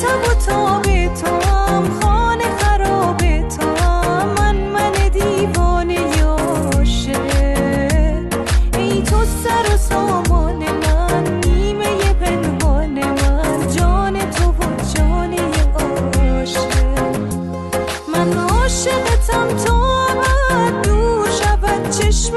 تب و تاب تو هم خانه خراب تو هم من دیوانه عاشق ای تو سر و سامان من نیمه پنهان من جان تو و جان عاشق من عاشقتم تا ابد دور شود چشم